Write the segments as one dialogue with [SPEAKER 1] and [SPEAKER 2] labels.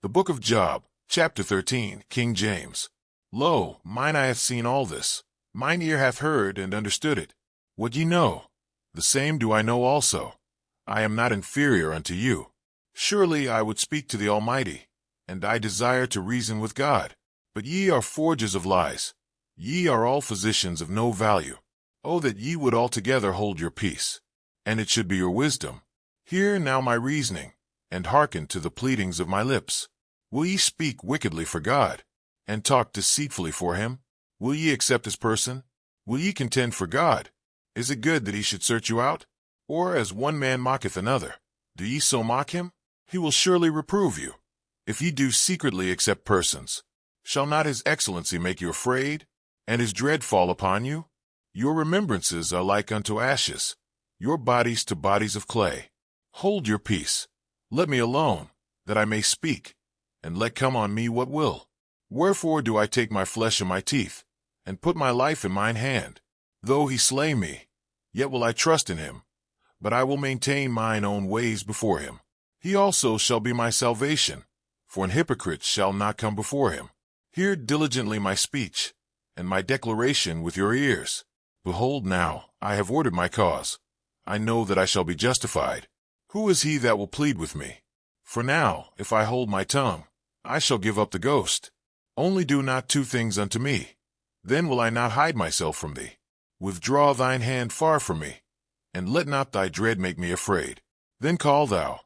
[SPEAKER 1] The book of Job, chapter 13, King James. Lo, mine eye hath seen all this, mine ear hath heard and understood it. What ye know, the same do I know also. I am not inferior unto you. Surely I would speak to the Almighty, and I desire to reason with God. But ye are forgers of lies. Ye are all physicians of no value. Oh, that ye would altogether hold your peace, and it should be your wisdom. Hear now my reasoning, and hearken to the pleadings of my lips. Will ye speak wickedly for God, and talk deceitfully for him? Will ye accept his person? Will ye contend for God? Is it good that he should search you out? Or as one man mocketh another, do ye so mock him? He will surely reprove you. If ye do secretly accept persons, shall not his excellency make you afraid, and his dread fall upon you? Your remembrances are like unto ashes, your bodies to bodies of clay. Hold your peace. Let me alone, that I may speak, and let come on me what will. Wherefore do I take my flesh in my teeth, and put my life in mine hand? Though he slay me, yet will I trust in him, but I will maintain mine own ways before him. He also shall be my salvation, for an hypocrite shall not come before him. Hear diligently my speech, and my declaration with your ears. Behold now, I have ordered my cause. I know that I shall be justified. Who is he that will plead with me? For now, if I hold my tongue, I shall give up the ghost. Only do not two things unto me. Then will I not hide myself from thee. Withdraw thine hand far from me, and let not thy dread make me afraid. Then call thou,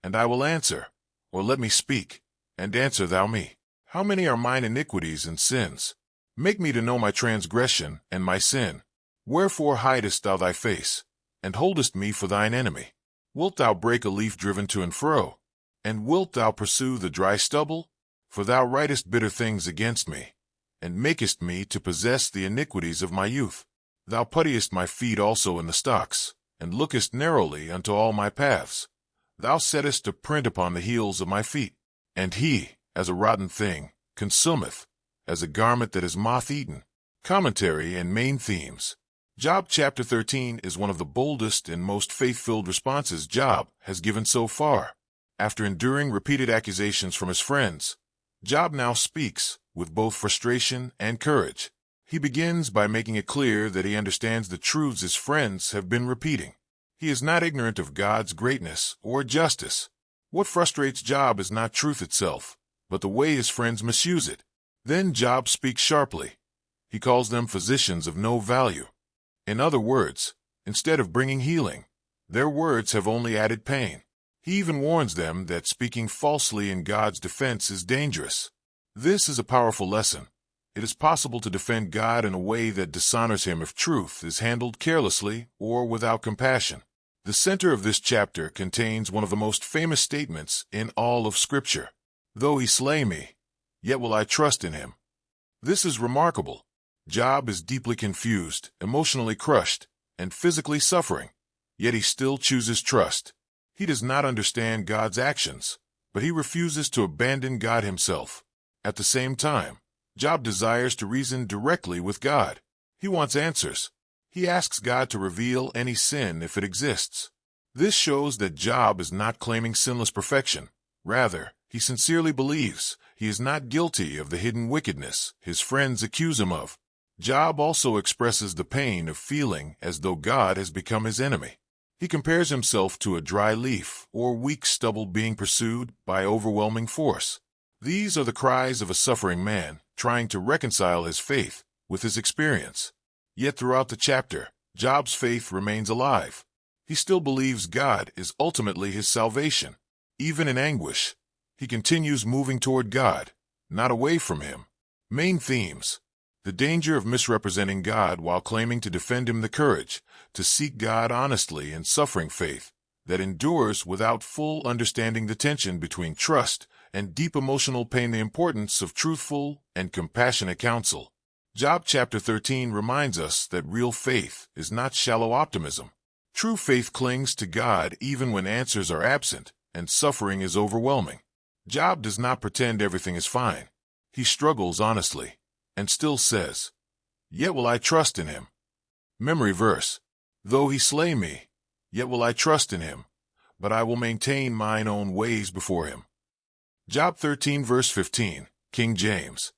[SPEAKER 1] and I will answer, or let me speak, and answer thou me. How many are mine iniquities and sins? Make me to know my transgression and my sin. Wherefore hidest thou thy face, and holdest me for thine enemy? Wilt thou break a leaf driven to and fro? And wilt thou pursue the dry stubble? For thou writest bitter things against me, and makest me to possess the iniquities of my youth. Thou puttiest my feet also in the stocks, and lookest narrowly unto all my paths. Thou settest a print upon the heels of my feet. And he, as a rotten thing, consumeth, as a garment that is moth-eaten. Commentary and main themes. Job chapter 13 is one of the boldest and most faith-filled responses Job has given so far. After enduring repeated accusations from his friends, Job now speaks with both frustration and courage. He begins by making it clear that he understands the truths his friends have been repeating. He is not ignorant of God's greatness or justice. What frustrates Job is not truth itself, but the way his friends misuse it. Then Job speaks sharply. He calls them physicians of no value. In other words, instead of bringing healing, their words have only added pain. He even warns them that speaking falsely in God's defense is dangerous. This is a powerful lesson. It is possible to defend God in a way that dishonors him if truth is handled carelessly or without compassion. The center of this chapter contains one of the most famous statements in all of Scripture. Though he slay me, yet will I trust in him. This is remarkable. Job is deeply confused, emotionally crushed, and physically suffering, yet he still chooses trust. He does not understand God's actions, but he refuses to abandon God himself. At the same time, Job desires to reason directly with God. He wants answers. He asks God to reveal any sin if it exists. This shows that Job is not claiming sinless perfection. Rather, he sincerely believes he is not guilty of the hidden wickedness his friends accuse him of. Job also expresses the pain of feeling as though God has become his enemy. He compares himself to a dry leaf or weak stubble being pursued by overwhelming force. These are the cries of a suffering man trying to reconcile his faith with his experience. Yet throughout the chapter, Job's faith remains alive. He still believes God is ultimately his salvation. Even in anguish, he continues moving toward God, not away from him. Main themes. The danger of misrepresenting God while claiming to defend him, the courage to seek God honestly and suffering faith that endures without full understanding, the tension between trust and deep emotional pain, the importance of truthful and compassionate counsel. Job chapter 13 reminds us that real faith is not shallow optimism. True faith clings to God even when answers are absent and suffering is overwhelming. Job does not pretend everything is fine. He struggles honestly and still says, "Yet will I trust in him." Memory verse. Though he slay me, yet will I trust in him, but I will maintain mine own ways before him. Job 13 verse 15, King James.